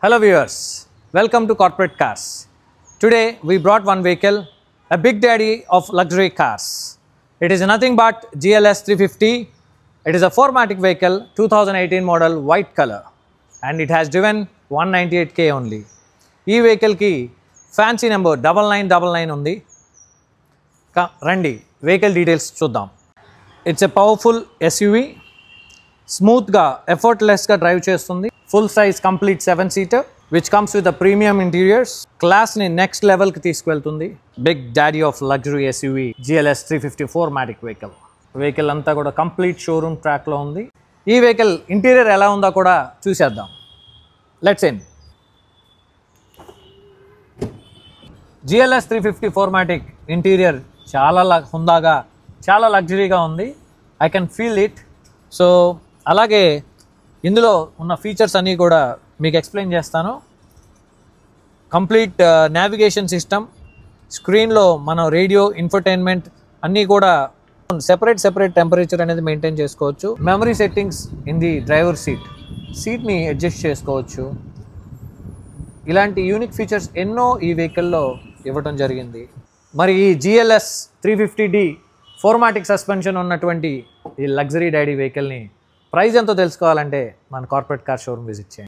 Hello viewers, welcome to Corporate Cars. Today we brought one vehicle, a big daddy of luxury cars. It is nothing but GLS 350. It is a 4MATIC vehicle, 2018 model, white color, and it has driven 198k only. Ee vehicle ki fancy number 9999 undi. Randi vehicle details chuddam. It's a powerful SUV, smooth ga effortless ga drive chestundi. Full size complete 7-seater which comes with a premium interiors. Class ni next level ki teeskuveltundi. Big daddy of luxury SUV GLS 350 4MATIC vehicle. Vehicle anta kuda complete showroom track lo undi. Ee vehicle interior ela unda kuda chuseddam. Let's in. GLS 350 4MATIC interior chala hundaga chala luxury ga undi. I can feel it. So alage ఇందులో ఉన్న features అన్నీ కూడా మీకు explain చేస్తాను. Complete navigation system, స్క్రీన్లో మన radio, infotainment అన్నీ కూడా సెపరేట్ టెంపరేచర్ అనేది మెయింటైన్ చేసుకోవచ్చు. Memory settings in the driver సీట్ని అడ్జస్ట్ చేసుకోవచ్చు. ఇలాంటి యూనిక్ ఫీచర్స్ ఎన్నో ఈ వెహికల్లో ఇవ్వడం జరిగింది. మరి ఈ GLS 350D 4MATIC సస్పెన్షన్ ఉన్నటువంటి ఈ లగ్జరీ డాడీ వెహికల్ని ప్రైస్ ఎంతో తెలుసుకోవాలంటే మన కార్పొరేట్ కార్ షోరూమ్ విజిట్ చేయండి.